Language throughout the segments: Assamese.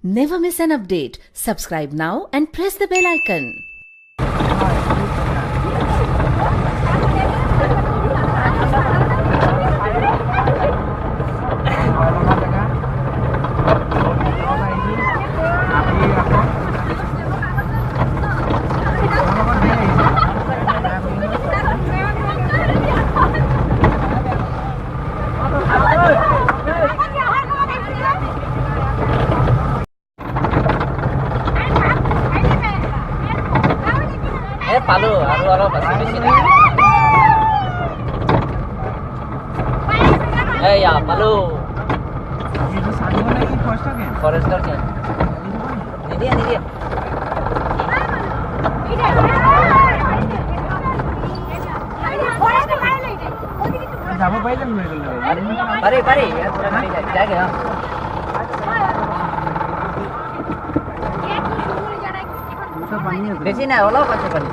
Never miss an update. Subscribe now and press the bell icon. পালো আৰু অলপ আছে বেছি নাই এয়া পালো ফৰেষ্টৰ কেন নিদিয়ে যাব পাৰিলে পাৰি যায়গে বেছি নাই অলপ আছে পানী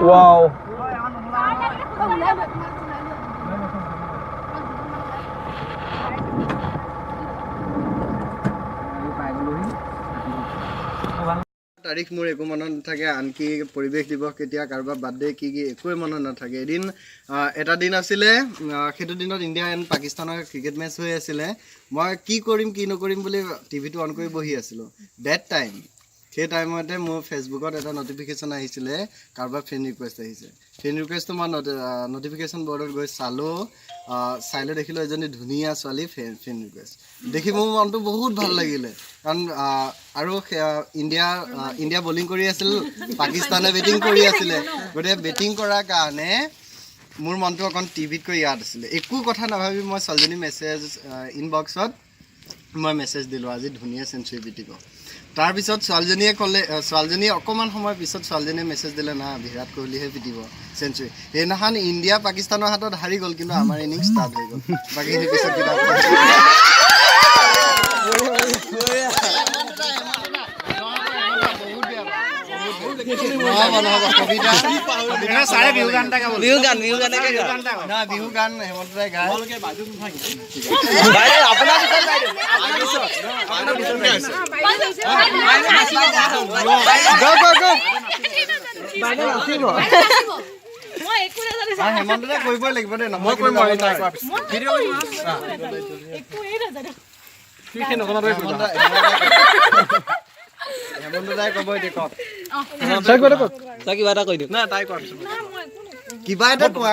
Wow. তাৰিখ মোৰ একো মনত নাথাকে আনকি পৰিৱেশ দিৱস কেতিয়া কাৰোবাৰ বাৰ্থডে কি একোৱে মনত নাথাকে এদিন এটা দিন আছিলে সেইটো দিনত ইণ্ডিয়া এণ্ড পাকিস্তানৰ ক্ৰিকেট মেচ হৈ আছিলে মই কি কৰিম কি নকৰিম বুলি টিভিটো অন কৰি বহি আছিলোঁ ডেট টাইম সেই টাইমতে মোৰ ফেচবুকত এটা নটিফিকেশ্যন আহিছিলে কাৰোবাৰ ফ্ৰেণ্ড ৰিকুৱেষ্ট আহিছে ফ্ৰেণ্ড ৰিকুৱেষ্টটো মই নটিফিকেশ্যন বৰ্ডত গৈ চালোঁ চাইলৈ দেখিলোঁ এজনী ধুনীয়া ছোৱালী ফ্ৰেণ্ড ৰিকুৱেষ্ট দেখি মোৰ মনটো বহুত ভাল লাগিলে কাৰণ আৰু ইণ্ডিয়া বলিং কৰি আছিল পাকিস্তানে বেটিং কৰি আছিলে গতিকে বেটিং কৰাৰ কাৰণে মোৰ মনটো অকণ টিভিতকৈ ইয়াত আছিলে একো কথা নাভাবি মই ছোৱালীজনী মেছেজ ইনবক্সত মই মেছেজ দিলোঁ আজি ধুনীয়া চেঞ্চুৰী পিটিব তাৰপিছত ছোৱালীজনীয়ে অকণমান সময়ৰ পিছত ছোৱালীজনীয়ে মেছেজ দিলে না বিৰাট কোহলিহে পিটিব চেঞ্চুৰী সেইদিনাখন ইণ্ডিয়া পাকিস্তানৰ হাতত হাৰি গ'ল কিন্তু আমাৰ ইনিংছ ষ্টাৰ্ট হৈ গ'ল বাকীখিনি পিছত কিতাপ বিহু গান হেমন্ত ৰায় গায় হেমন্ত দাই কৰিবই লাগিব দেই নহয় হেমন্ত দাই ক'ব এতিয়া কওক কিবা এটা কৈ দিয়ক না তাই কওক কিবা এটা কোৱা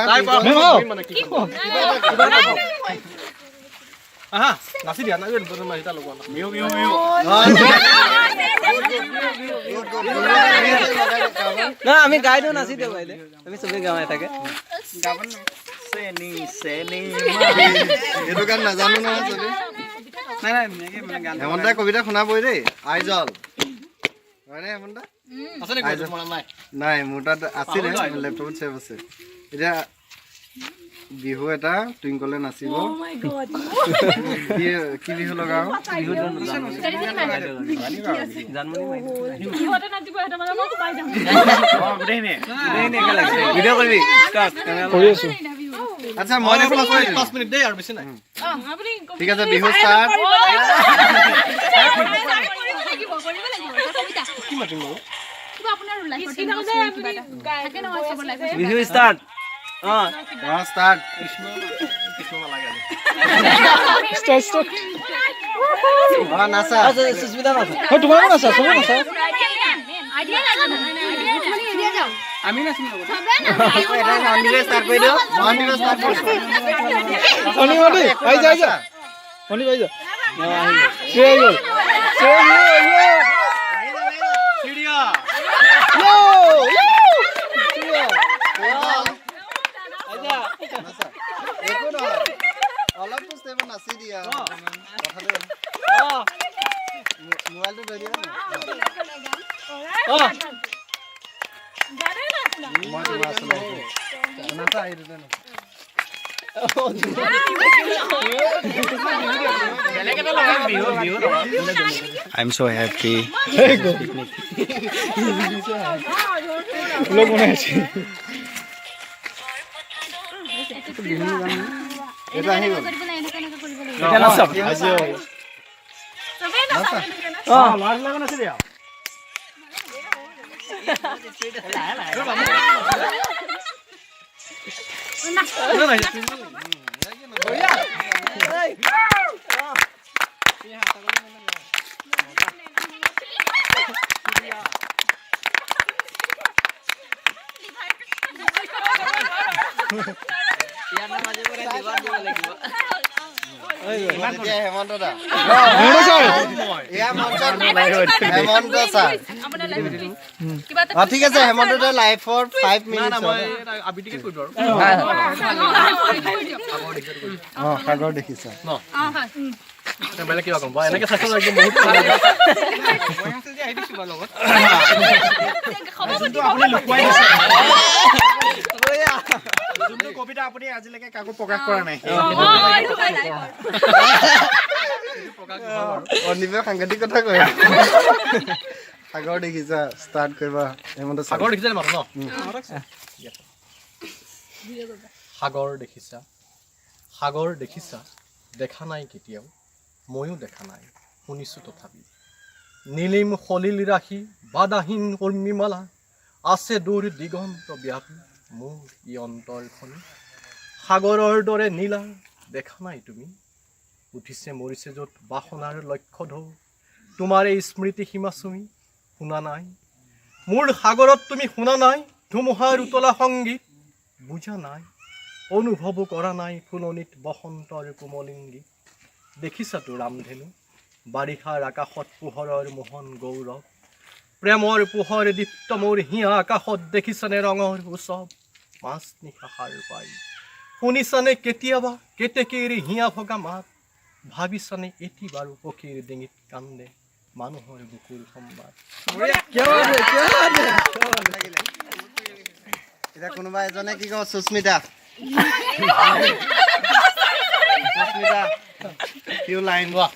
নাচি দিয়া না না আমি গাই দিওঁ নাচি দিওঁ বাইদে আমি চবেই গাঁৱে থাকে এইটো গান নাজানো নহয় চবেই হেমন্ত দাই কবিতা শুনাবই দেই আইজল হয়নে হেমন্ত নাই মোৰ তাত আছিলে লেপটপত ছেভ আছে এতিয়া বিহু এটা টুইংকলে নাচিব কি বিহু লগাওঁ আচ্ছা মই 5 মিনিট দেই আৰু বেছি নাই ঠিক আছে Bihu start Bihu start start নাচা সুস্মিতা নাচা তোমাৰো নাচা চবে নাচা আমি নাচিম ষ্টাৰ্ট কৰি দিওঁ অলপটো ষ্টেপ নাচি দিয়া মোবাইলটো লৈ দিয়া I'm so happy. এটা আহি গ'ল এতিয়া নাচ আজি লাজ লগা নাছিল আৰু হেমন্ত দা হেমন্ত ছাৰ ঠিক আছে হেমন্ত দা লাইভ ফৰ 5 মিনিট সাগৰ দেখিছা বেলেগ কিবা কম এনেকে চাইছো একদম বহুত যোনটো কবিতা আপুনি আজিলৈকে কাকো প্ৰকাশ কৰা নাই অনিবে সাংঘাতিক কথা কয় সাগৰ দেখিছা ষ্টাৰ্ট কৰিবা হেমন্ত সাগৰ দেখিছা মাত্ৰ ন সাগৰ দেখিছা দেখা নাই কেতিয়াও ময়ো দেখা নাই শুনিছো তথাপি নীলিম সলিল ৰাখি বাদাহীন উৰ্মিমালা আছে দূৰ দিগন্ত ব্যাপী মোৰ ই অন্তৰখনি সাগৰৰ দৰে নীলা দেখা নাই তুমি উঠিছে মৰিছে য'ত বাসনাৰ লক্ষ্য ঢৌ তোমাৰ এই স্মৃতি সীমা চুমি শুনা নাই মোৰ সাগৰত তুমি শুনা নাই ধুমুহাৰ উতলা সংগীত বুজা নাই অনুভৱ কৰা নাই ফুলনিত বসন্তৰ কোমলিংগী দেখিছাতো ৰামধেনু বাৰিষাৰ আকাশত পোহৰৰ মোহন গৌৰৱ প্ৰেমৰ পোহৰ দীপ্ত মোৰ হিয়া আকাশত দেখিছানে ৰঙৰ উৎসৱ মাছ নিশা সাৰ পাই শুনিছানে কেতিয়াবা কেতেকীৰ হিয়া ভগা মাত ভাবিছানে এটি বাৰু পক্ষীৰ ডিঙিত কান্দে মানুহৰ বুকুৰ সম্বাদ এতিয়া কোনোবা এজনে কি কওঁ সুস্মিতা few line কোৱা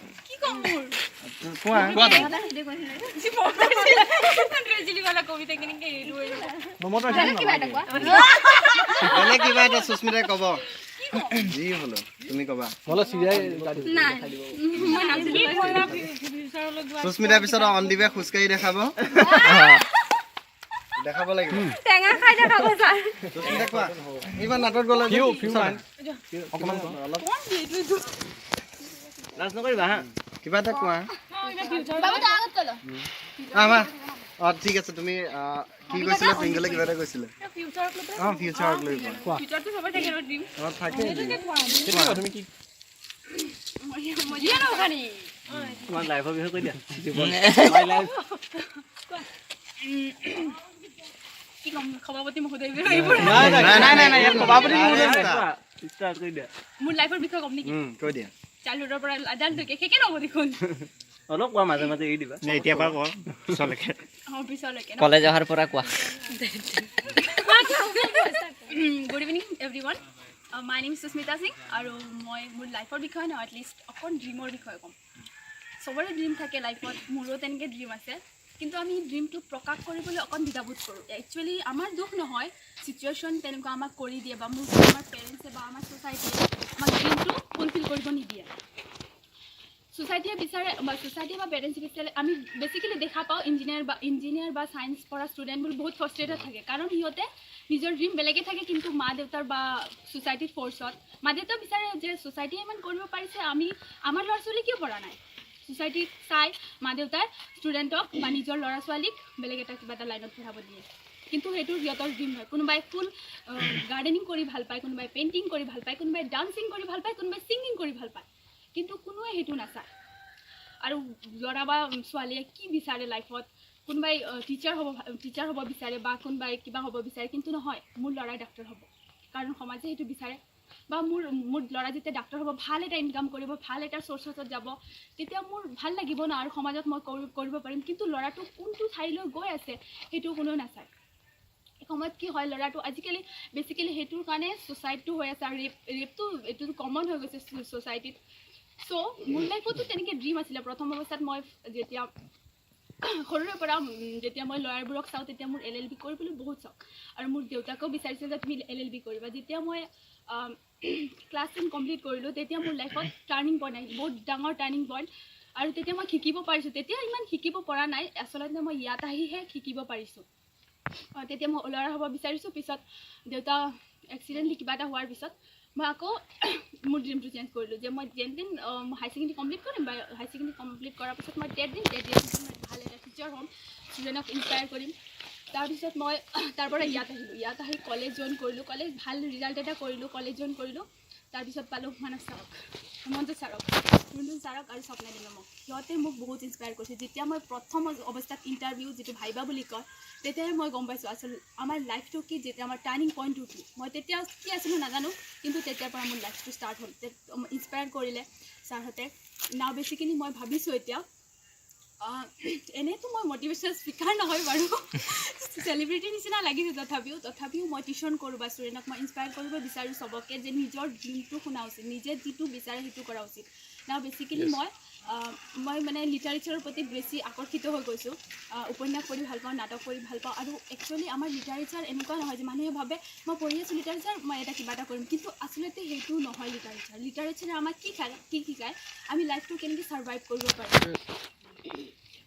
কিবা এটা সুস্মিতাই কব যি হলো তুমি কবা সুস্মিতাৰ পিছত অন্দিবে খোজকাঢ়ি দেখাব দেখাব লাগিব টেঙা খাই দেখাব ছাৰ সুস্মিতা কোৱা ইমান নাটক গ'লে লাজ নকৰিবা হা কিবা এটা কোৱা ঠিক আছে তুমি কি কৈছিলা পিংগলে কিবা এটা কৈছিলে ফিউচাৰক লৈ থাকে তুমি কি তোমাৰ লাইফৰ বিষয়ে কৈ দিয়া কি কম সভাপতি মহোদয় ষ্টাৰ্ট কৰি দিয়া মোৰ লাইফৰ বিষয়ে কম নেকি কৈ দিয়া চাইল্ডহুডৰ পৰা আডাল্টলৈকে শেষে নহ'ব দেখোন অলপ কোৱা মাজে মাজে এৰি দিবা এতিয়া পৰা কোৱা পিছলৈকে পিছলৈকে কলেজ অহাৰ পৰা কোৱা good evening everyone my name Susmita Singh আৰু মই মোৰ লাইফৰ বিষয়ে নহয় এটলিষ্ট অকণ ড্ৰিমৰ বিষয়ে ক'ম চবৰে ড্ৰিম থাকে লাইফত মোৰো তেনেকৈ ড্ৰিম আছে কিন্তু আমি ড্ৰিমটো প্ৰকাশ কৰিবলৈ অকণ দ্বিধাবোধ কৰোঁ একচুৱেলি আমাৰ দুখ নহয় চিটুৱেশ্যন তেনেকুৱা আমাক কৰি দিয়ে বা মোৰ আমাৰ পেৰেণ্টছে বা আমাৰ ছ'চাইটিয়ে আমাক ড্ৰিমটো ফুলফিল কৰিব নিদিয়ে ছ'চাইটিয়ে বিচাৰে বা ছ'চাইটিয়ে বা পেৰেণ্টছে বিচাৰে আমি বেচিকেলি দেখা পাওঁ ইঞ্জিনিয়াৰ বা ছায়েন্স পঢ়া ষ্টুডেণ্টবোৰ বহুত ফ্ৰাষ্ট্ৰেটেড থাকে কাৰণ সিহঁতে নিজৰ ড্ৰিম বেলেগে থাকে কিন্তু মা দেউতাৰ বা ছ'চাইটিৰ ফ'ৰ্চত মা দেউতাই বিচাৰে যে ছ'চাইটিয়ে ইমান কৰিব পাৰিছে আমি আমাৰ ল'ৰা ছোৱালী কিয় পৰা নাই ছ'চাইটিক চাই মা দেউতাই ষ্টুডেণ্টক বা নিজৰ ল'ৰা ছোৱালীক বেলেগ এটা কিবা এটা লাইনত পঢ়াব দিয়ে কিন্তু সেইটো সিহঁতৰ ড্ৰিম হয় কোনোবাই ফুল গাৰ্ডেনিং কৰি ভাল পায় কোনোবাই পেইণ্টিং কৰি ভাল পায় কোনোবাই ডান্সিং কৰি ভাল পায় কোনোবাই ছিংগিং কৰি ভাল পায় কিন্তু কোনোৱে সেইটো নাচায় আৰু ল'ৰা বা ছোৱালীয়ে কি বিচাৰে লাইফত কোনোবাই টিচাৰ হ'ব বিচাৰে বা কোনোবাই কিবা হ'ব বিচাৰে কিন্তু নহয় মোৰ ল'ৰাই ডাক্তৰ হ'ব কাৰণ সমাজে সেইটো বিচাৰে বা মোৰ ল'ৰা যেতিয়া ডাক্তৰ হ'ব ভাল এটা ইনকাম কৰিব ভাল এটা চ'ৰ্চত যাব তেতিয়া মোৰ ভাল লাগিব ন আৰু সমাজত মই কৰিব পাৰিম কিন্তু ল'ৰাটো কোনটো ঠাইলৈ গৈ আছে সেইটো কোনেও নাচায় সময়ত কি হয় ল'ৰাটো আজিকালি বেচিকেলি সেইটোৰ কাৰণে ছ'চাইটিটো হৈ আছে আৰু ৰেপটো এইটো কমন হৈ গৈছে ছ'চাইটিত চ' মোৰ লাইফতো তেনেকৈ ড্ৰিম আছিলে প্ৰথম অৱস্থাত মই যেতিয়া সৰুৰে পৰা যেতিয়া মই ল'ৰাবোৰক চাওঁ তেতিয়া মোৰ LLB কৰিবলৈ বহুত চখ আৰু মোৰ দেউতাকেও বিচাৰিছিল যে তুমি LLB কৰিবা যেতিয়া মই ক্লাছ 10 কমপ্লিট কৰিলোঁ তেতিয়া মোৰ লাইফত টাৰ্ণিং পইণ্ট আহিল বহুত ডাঙৰ টাৰ্ণিং পইণ্ট আৰু তেতিয়া মই শিকিব পাৰিছোঁ তেতিয়া ইমান শিকিব পৰা নাই আচলতে মই ইয়াত আহিহে শিকিব পাৰিছোঁ তেতিয়া মই ল'ৰা হ'ব বিচাৰিছোঁ পিছত দেউতা এক্সিডেণ্টলি কিবা এটা হোৱাৰ পিছত মই আকৌ মোৰ ড্ৰিমটো চেঞ্জ কৰিলোঁ যে মই যেন তেন হাই ছেকেণ্ডেৰী কমপ্লিট কৰিম বা হাই ছেকেণ্ডেৰী কমপ্লিট কৰাৰ পিছত মই টেট দিম মই ভাল এটা টিচাৰ হ'ম ষ্টুডেণ্টক ইনস্পায়াৰ কৰিম তাৰপিছত মই তাৰ পৰা ইয়াত আহিলোঁ ইয়াত আহি কলেজ জইন কৰিলোঁ কলেজ ভাল ৰিজাল্ট এটা কৰিলোঁ কলেজ জইন কৰিলোঁ তাৰপিছত পালোঁ মানস ছাৰক হেমন্ত ছাৰক আৰু স্বপ্না মেমক সিহঁতে মোক বহুত ইনস্পায়াৰ কৰিছে যেতিয়া মই প্ৰথম অৱস্থাত ইণ্টাৰভিউ যিটো ভাইবা বুলি কয় তেতিয়াই মই গম পাইছোঁ আচলতে আমাৰ লাইফটো কি যেতিয়া আমাৰ টাৰ্ণিং পইণ্টটো কি মই তেতিয়া কি আছিলোঁ নাজানো কিন্তু তেতিয়াৰ পৰা মোৰ লাইফটো ষ্টাৰ্ট হ'ল ইনস্পায়াৰ কৰিলে ছাৰহঁতে নাও বেচিকেলি মই ভাবিছোঁ এতিয়া এনেইতো মই মটিভেশ্যনেল স্পীকাৰ নহয় বাৰু চেলিব্ৰিটিৰ নিচিনা লাগিছে তথাপিও মই টিউশ্যন কৰোঁ বা ষ্টুডেণ্টক মই ইনস্পায়াৰ কৰিব বিচাৰোঁ চবকে যে নিজৰ ড্ৰিমটো শুনা উচিত নিজে যিটো বিচাৰে সেইটো কৰা উচিত নাও বেচিকেলি মই মানে লিটাৰেচাৰৰ প্ৰতি বেছি আকৰ্ষিত হৈ গৈছোঁ উপন্যাস পঢ়ি ভাল পাওঁ নাটক পঢ়ি ভাল পাওঁ আৰু একচুৱেলি আমাৰ লিটাৰেচাৰ এনেকুৱা নহয় যে মানুহে ভাবে মই পঢ়ি আছোঁ লিটাৰেচাৰ মই এটা কিবা এটা কৰিম কিন্তু আচলতে সেইটো নহয় লিটাৰেচাৰে আমাক কি শিকায় আমি লাইফটো কেনেকৈ ছাৰ্ভাইভ কৰিব পাৰিম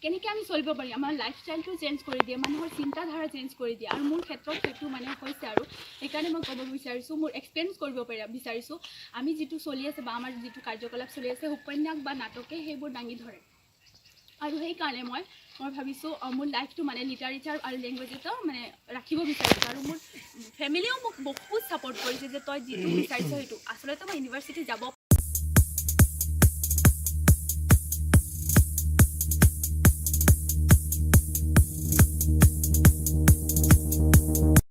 কেনেকৈ আমি চলিব পাৰিম আমাৰ লাইফষ্টাইলটো চেঞ্জ কৰি দিয়ে মানুহৰ চিন্তাধাৰা চেঞ্জ কৰি দিয়ে আৰু মোৰ ক্ষেত্ৰত সেইটো মানে হৈছে আৰু সেইকাৰণে মই ক'ব বিচাৰিছোঁ মোৰ এক্সপিৰিয়েঞ্চ কৰিব বিচাৰিছোঁ আমি যিটো চলি আছে বা আমাৰ যিটো কাৰ্যকলাপ চলি আছে উপন্যাস বা নাটকে সেইবোৰ দাঙি ধৰে আৰু সেইকাৰণে মই ভাবিছোঁ মোৰ লাইফটো মানে লিটাৰেচাৰ আৰু লেংগুৱেজতো মানে ৰাখিব বিচাৰিছোঁ আৰু মোৰ ফেমিলিয়েও মোক বহুত ছাপৰ্ট কৰিছে যে তই যিটো বিচাৰিছ সেইটো আচলতে মই ইউনিভাৰ্চিটি যাব